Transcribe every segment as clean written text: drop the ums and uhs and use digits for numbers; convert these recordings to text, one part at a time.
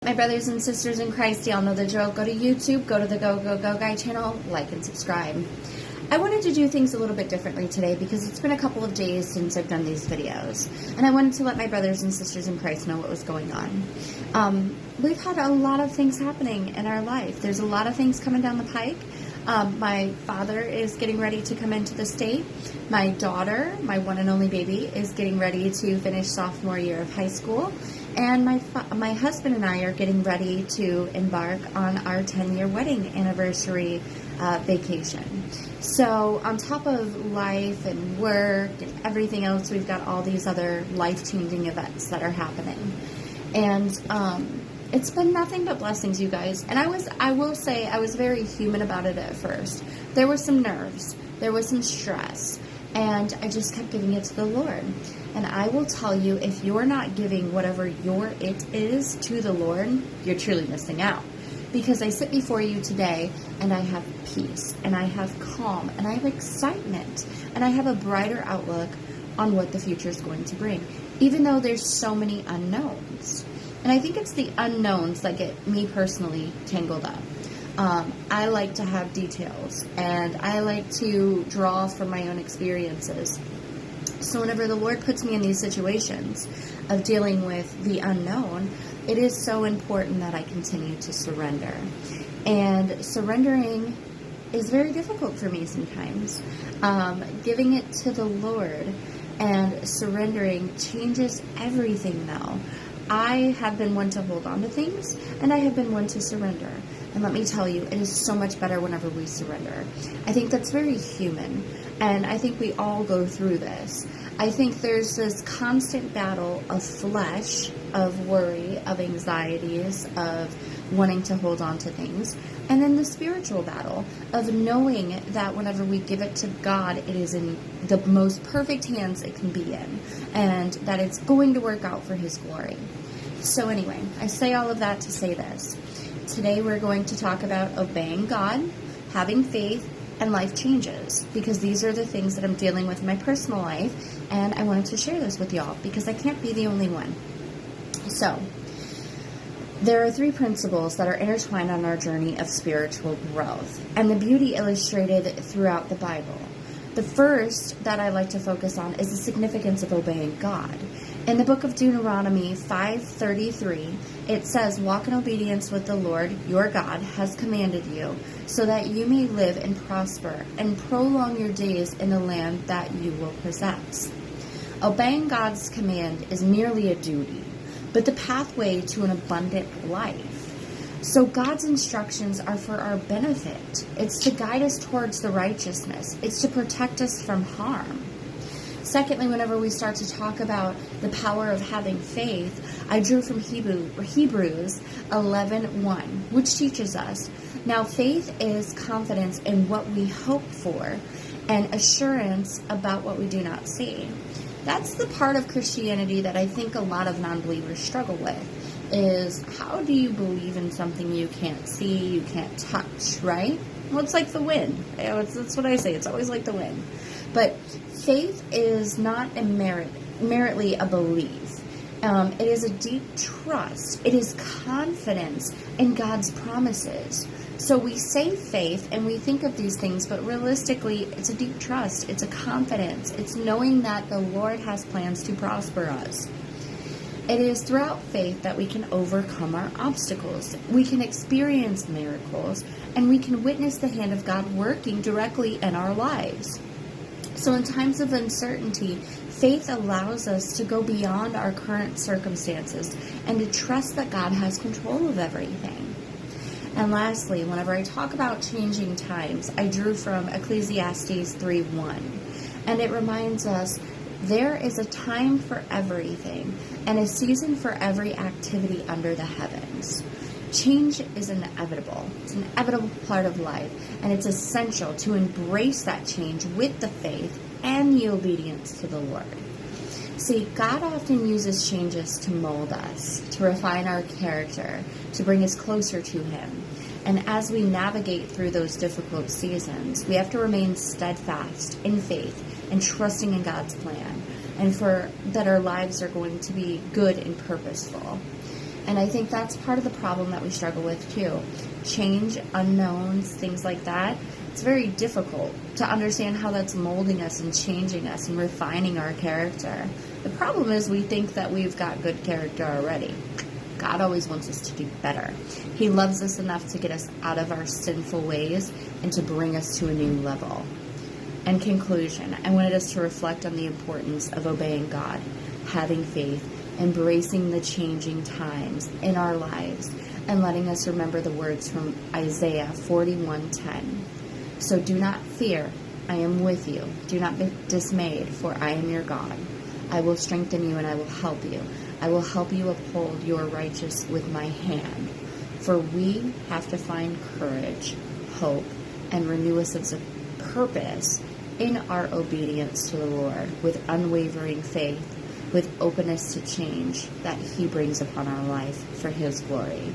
My brothers and sisters in Christ, y'all know the drill. Go to YouTube, go to the Go Go Go Guy channel, like and subscribe. I wanted to do things a little bit differently today because it's been a couple of days since I've done these videos. And I wanted to let my brothers and sisters in Christ know what was going on. We've had a lot of things happening in our life. There's a lot of things coming down the pike. My father is getting ready to come into the state. My daughter, my one and only baby, is getting ready to finish sophomore year of high school. And my husband and I are getting ready to embark on our 10-year wedding anniversary vacation. So on top of life and work and everything else, we've got all these other life-changing events that are happening. And it's been nothing but blessings, you guys. And I will say I was very human about it at first. There were some nerves. There was some stress. And I just kept giving it to the Lord. And I will tell you, if you're not giving whatever your it is to the Lord, you're truly missing out. Because I sit before you today, and I have peace, and I have calm, and I have excitement, and I have a brighter outlook on what the future is going to bring, even though there's so many unknowns. And I think it's the unknowns that get me personally tangled up. I like to have details, and I like to draw from my own experiences. So whenever the Lord puts me in these situations of dealing with the unknown, it is so important that I continue to surrender. And surrendering is very difficult for me sometimes. Giving it to the Lord and surrendering changes everything though. I have been one to hold on to things, and I have been one to surrender. And let me tell you, it is so much better whenever we surrender. I think that's very human, and I think we all go through this. I think there's this constant battle of flesh, of worry, of anxieties, of wanting to hold on to things, and then the spiritual battle of knowing that whenever we give it to God, it is in the most perfect hands it can be in, and that it's going to work out for His glory. So anyway, I say all of that to say this. Today we're going to talk about obeying God, having faith, and life changes, because these are the things that I'm dealing with in my personal life, and I wanted to share this with y'all because I can't be the only one. So, there are 3 principles that are intertwined on our journey of spiritual growth, and the beauty illustrated throughout the Bible. The first that I like to focus on is the significance of obeying God. In the book of Deuteronomy 5:33, it says, "Walk in obedience with the Lord your God has commanded you, so that you may live and prosper and prolong your days in the land that you will possess." Obeying God's command is merely a duty, but the pathway to an abundant life. So God's instructions are for our benefit. It's to guide us towards the righteousness. It's to protect us from harm. Secondly, whenever we start to talk about the power of having faith, I drew from Hebrews 11:1, which teaches us, "Now faith is confidence in what we hope for and assurance about what we do not see." That's the part of Christianity that I think a lot of non-believers struggle with, is how do you believe in something you can't see, you can't touch, right? Well, it's like the wind. That's what I say. It's always like the wind. But faith is not merely a belief. It is a deep trust. It is confidence in God's promises. So we say faith and we think of these things, but realistically, it's a deep trust. It's a confidence. It's knowing that the Lord has plans to prosper us. It is throughout faith that we can overcome our obstacles. We can experience miracles, and we can witness the hand of God working directly in our lives. So in times of uncertainty, faith allows us to go beyond our current circumstances and to trust that God has control of everything. And lastly, whenever I talk about changing times, I drew from Ecclesiastes 3:1. And it reminds us, there is a time for everything and a season for every activity under the heavens. Change is inevitable. It's an inevitable part of life, and it's essential to embrace that change with the faith and the obedience to the Lord. See, God often uses changes to mold us, to refine our character, to bring us closer to Him. And as we navigate through those difficult seasons, we have to remain steadfast in faith and trusting in God's plan, and for that our lives are going to be good and purposeful. And I think that's part of the problem that we struggle with too. Change, unknowns, things like that. It's very difficult to understand how that's molding us and changing us and refining our character. The problem is we think that we've got good character already. God always wants us to do better. He loves us enough to get us out of our sinful ways and to bring us to a new level. In conclusion, I wanted us to reflect on the importance of obeying God, having faith, embracing the changing times in our lives, and letting us remember the words from Isaiah 41:10. So do not fear, I am with you. Do not be dismayed, for I am your God. I will strengthen you and I will help you. I will help you uphold your righteous with my hand. For we have to find courage, hope, and renew a sense of purpose in our obedience to the Lord with unwavering faith, with openness to change that He brings upon our life for His glory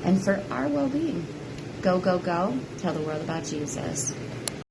and for our well-being. Go, go, go. Tell the world about Jesus.